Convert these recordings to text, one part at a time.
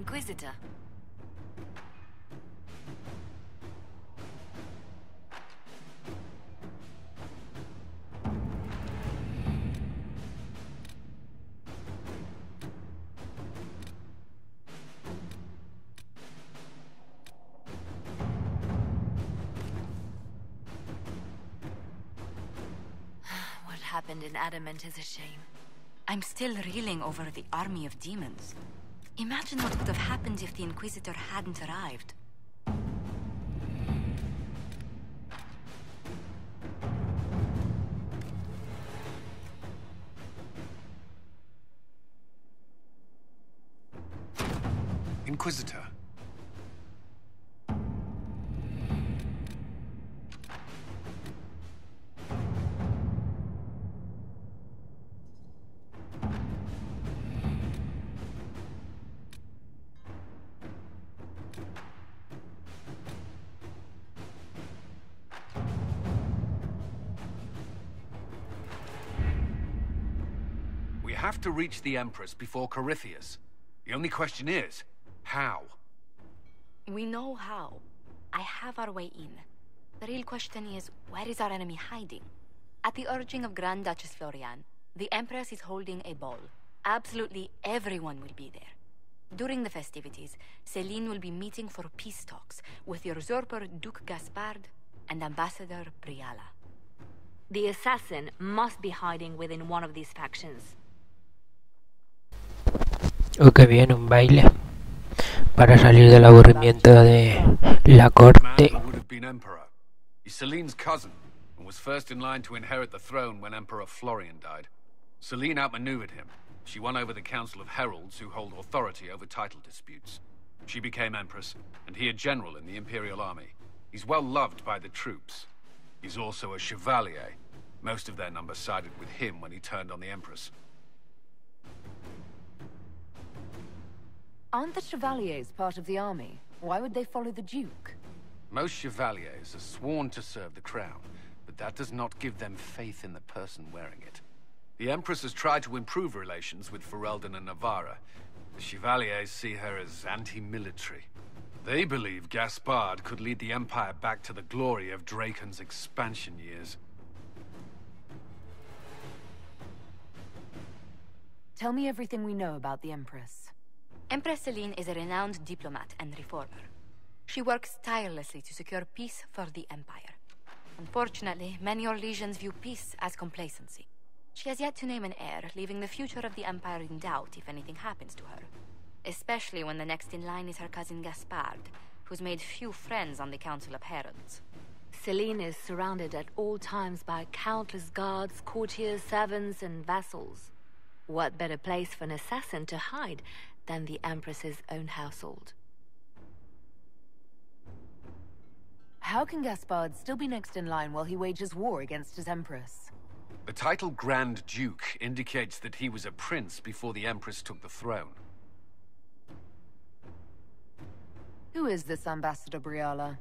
Inquisitor. What happened in Adamant is a shame. I'm still reeling over the army of demons. Imagine what would have happened if the Inquisitor hadn't arrived. Inquisitor. We have to reach the Empress before Corypheus. The only question is, how? We know how. I have our way in. The real question is, where is our enemy hiding? At the urging of Grand Duchess Florian, the Empress is holding a ball. Absolutely everyone will be there. During the festivities, Celine will be meeting for peace talks with the usurper Duke Gaspard and Ambassador Briala. The assassin must be hiding within one of these factions. Ok, bien, un baile para salir del aburrimiento de la corte. Man would have been emperor. He's Celine's cousin and was first in line to inherit the throne when Emperor Florian died. Celine outmaneuvered him. She won over the Council of Heralds, who hold authority over title disputes. She became empress, and he a general in the Imperial Army. He's well loved by the troops. He's also a chevalier. Most of their number sided with him when he turned on the Empress. Aren't the Chevaliers part of the army? Why would they follow the Duke? Most chevaliers are sworn to serve the crown, but that does not give them faith in the person wearing it. The Empress has tried to improve relations with Ferelden and Navarra. The Chevaliers see her as anti-military. They believe Gaspard could lead the Empire back to the glory of Draken's expansion years. Tell me everything we know about the Empress. Empress Celine is a renowned diplomat and reformer. She works tirelessly to secure peace for the Empire. Unfortunately, many Orlesians view peace as complacency. She has yet to name an heir, leaving the future of the Empire in doubt if anything happens to her. Especially when the next in line is her cousin Gaspard, who's made few friends on the Council of Heralds. Celine is surrounded at all times by countless guards, courtiers, servants, and vassals. What better place for an assassin to hide than the Empress's own household? How can Gaspard still be next in line while he wages war against his Empress? The title Grand Duke indicates that he was a prince before the Empress took the throne. Who is this Ambassador Briala?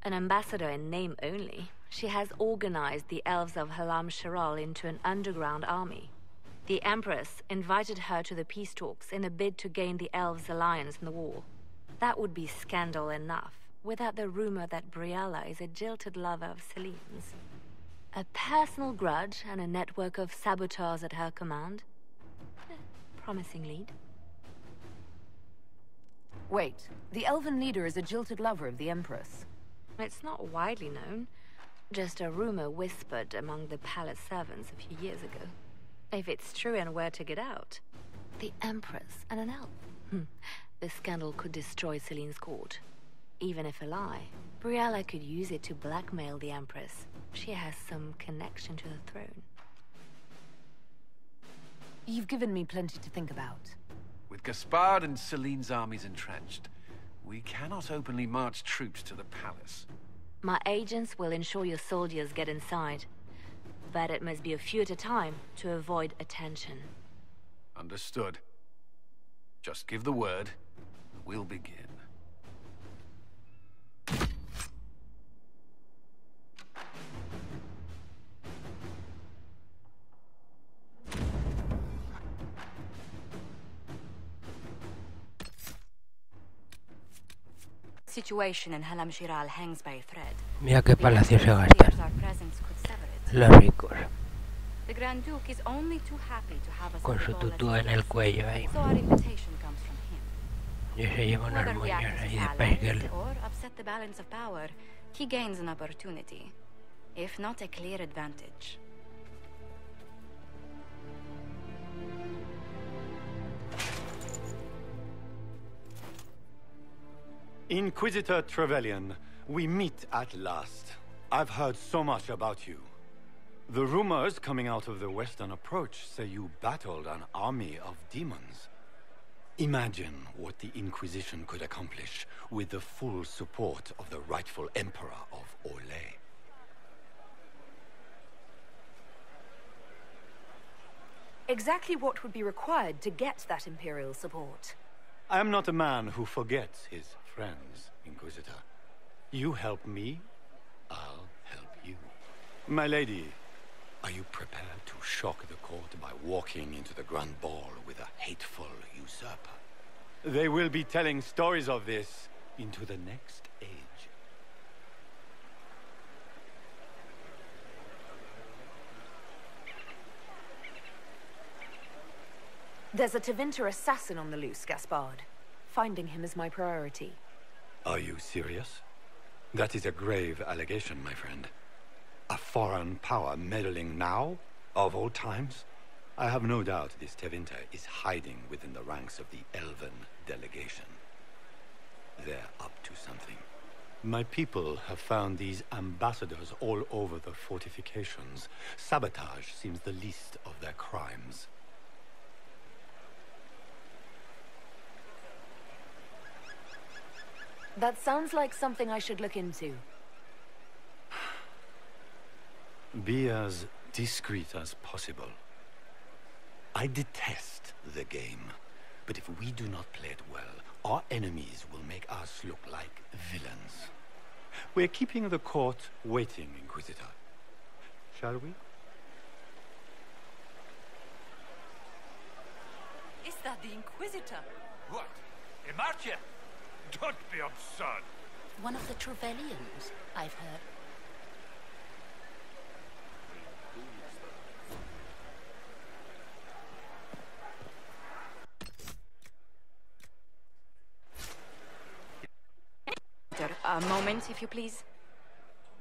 An ambassador in name only. She has organized the elves of Hallamshiral into an underground army. The Empress invited her to the peace talks in a bid to gain the elves' alliance in the war. That would be scandal enough, without the rumor that Briala is a jilted lover of Celine's. A personal grudge and a network of saboteurs at her command. Promising lead. Wait, the elven leader is a jilted lover of the Empress. It's not widely known. Just a rumor whispered among the palace servants a few years ago. If it's true and were to get out, the Empress and an elf. The scandal could destroy Celine's court. Even if a lie, Briala could use it to blackmail the Empress. She has some connection to the throne. You've given me plenty to think about. With Gaspard and Celine's armies entrenched, we cannot openly march troops to the palace. My agents will ensure your soldiers get inside. But it must be a few at a time to avoid attention. Understood. Just give the word, and we'll begin. situation in Hallamshiral hangs by a thread. Mira qué palacio se Fears gastan. our presence could sever it. Los ricos. The Grand Duke is only too happy to have us Con su involved tutú as en el guests, cuello ahí. so our invitation comes from him. Y se lleva unos Whether we moños act as ahí de allies Spice Girl. or upset the balance of power, he gains an opportunity, if not a clear advantage. Inquisitor Trevelyan, we meet at last. I've heard so much about you. The rumors coming out of the Western Approach say you battled an army of demons. Imagine what the Inquisition could accomplish with the full support of the rightful Emperor of Orlais. Exactly what would be required to get that Imperial support? I am not a man who forgets his friends, Inquisitor. You help me, I'll help you. My lady, are you prepared to shock the court by walking into the Grand Ball with a hateful usurper? They will be telling stories of this into the next age. There's a Tevinter assassin on the loose, Gaspard. Finding him is my priority. Are you serious? That is a grave allegation, my friend. A foreign power meddling now, of all times? I have no doubt this Tevinter is hiding within the ranks of the Elven delegation. They're up to something. My people have found these ambassadors all over the fortifications. Sabotage seems the least of their crimes. That sounds like something I should look into. Be as discreet as possible. I detest the game, but if we do not play it well, our enemies will make us look like villains. We're keeping the court waiting, Inquisitor. Shall we? Is that the Inquisitor? What? Emartia? Don't be absurd. One of the Trevellians, I've heard. A moment, if you please.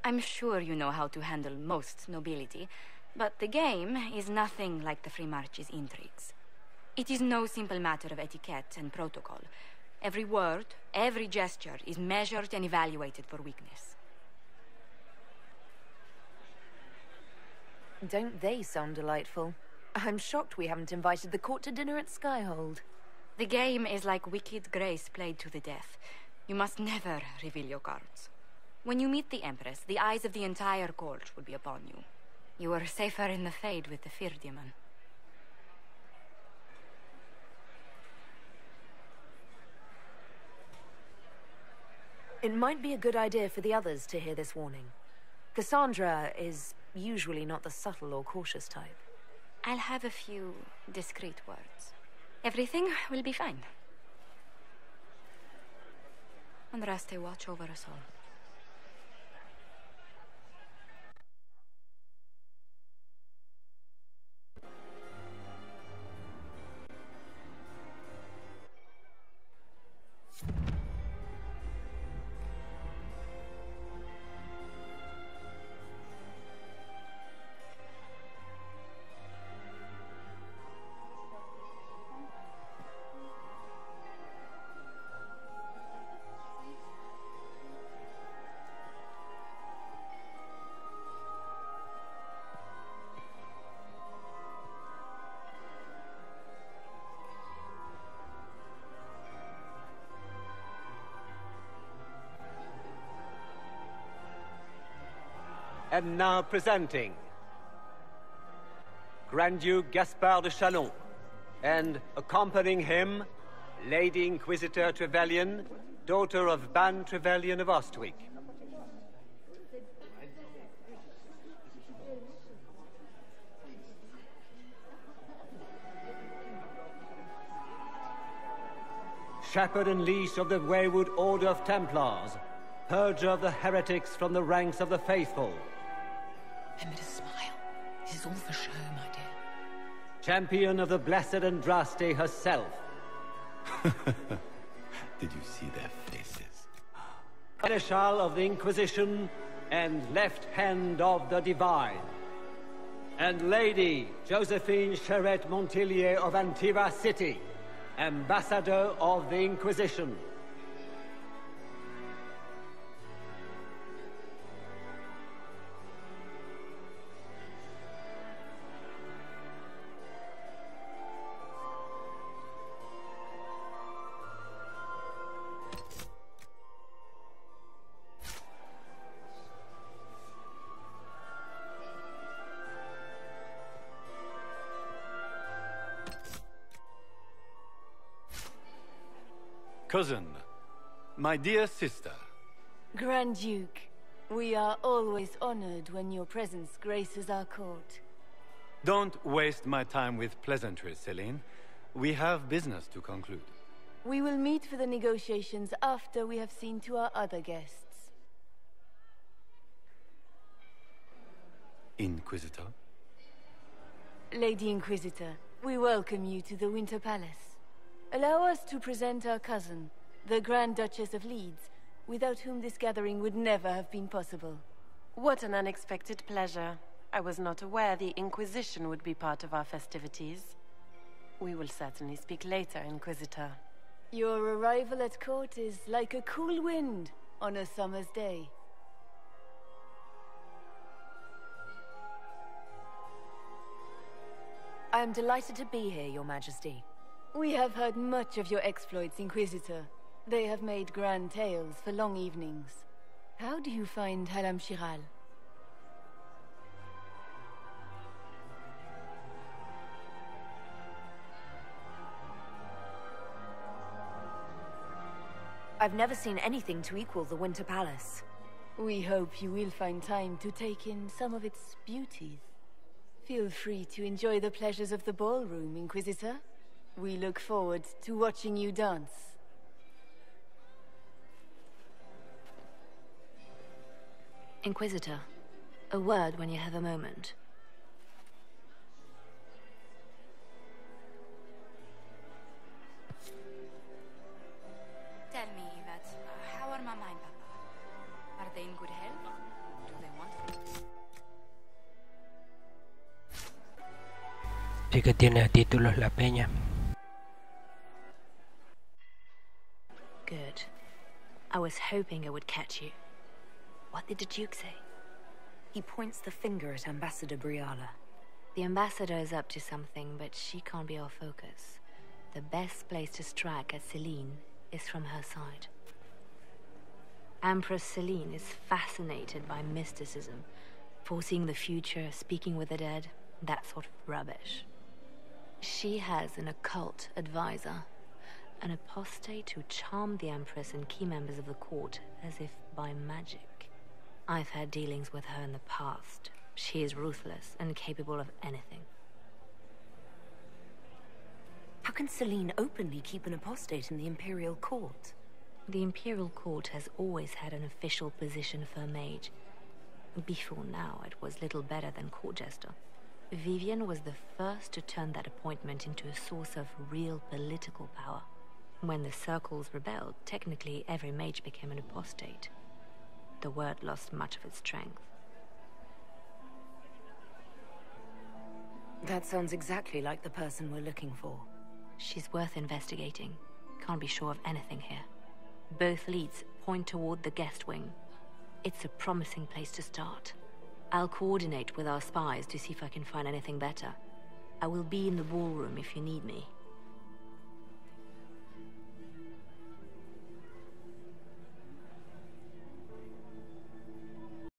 I'm sure you know how to handle most nobility, but the game is nothing like the Free March's intrigues. It is no simple matter of etiquette and protocol. Every word, every gesture is measured and evaluated for weakness. Don't they sound delightful? I'm shocked we haven't invited the court to dinner at Skyhold. The game is like Wicked Grace played to the death. You must never reveal your cards. When you meet the Empress, the eyes of the entire court will be upon you. You are safer in the Fade with the Fear Demon. It might be a good idea for the others to hear this warning. Cassandra is usually not the subtle or cautious type. I'll have a few discreet words. Everything will be fine. Andraste, watch over us all. And now presenting Grand Duke Gaspard de Chalon, and accompanying him, Lady Inquisitor Trevelyan, daughter of Ban Trevelyan of Ostwick. shepherd and leash of the wayward Order of Templars, purger of the heretics from the ranks of the faithful. Remember to smile. This is all for show, my dear. Champion of the Blessed Andraste herself. Did you see their faces? Seneschal of the Inquisition and left hand of the Divine. And Lady Josephine Charette Montillier of Antiva City, Ambassador of the Inquisition. Cousin, my dear sister. Grand Duke, we are always honored when your presence graces our court. Don't waste my time with pleasantries, Celine. We have business to conclude. We will meet for the negotiations after we have seen to our other guests. Inquisitor? Lady Inquisitor, we welcome you to the Winter Palace. Allow us to present our cousin, the Grand Duchess of Leeds, without whom this gathering would never have been possible. What an unexpected pleasure. I was not aware the Inquisition would be part of our festivities. We will certainly speak later, Inquisitor. Your arrival at court is like a cool wind on a summer's day. I am delighted to be here, Your Majesty. We have heard much of your exploits, Inquisitor. They have made grand tales for long evenings. How do you find Hallamshiral? I've never seen anything to equal the Winter Palace. We hope you will find time to take in some of its beauties. Feel free to enjoy the pleasures of the ballroom, Inquisitor. We look forward to watching you dance. Inquisitor, a word when you have a moment. Tell me, Yvette, how are Mama and Papa? Are they in good health? Do they want food? Sí que tiene títulos la peña. Good. I was hoping I would catch you. What did the Duke say? He points the finger at Ambassador Briala. The ambassador is up to something, but she can't be our focus. The best place to strike at Celine is from her side. Empress Celine is fascinated by mysticism, foreseeing the future, speaking with the dead, that sort of rubbish. She has an occult advisor, an apostate who charmed the Empress and key members of the court as if by magic. I've had dealings with her in the past. She is ruthless and capable of anything. How can Celine openly keep an apostate in the Imperial Court? The Imperial Court has always had an official position for a mage. Before now, it was little better than court jester. Vivian was the first to turn that appointment into a source of real political power. When the circles rebelled, technically every mage became an apostate. The word lost much of its strength. That sounds exactly like the person we're looking for. She's worth investigating. Can't be sure of anything here. Both leads point toward the guest wing. It's a promising place to start. I'll coordinate with our spies to see if I can find anything better. I will be in the ballroom if you need me.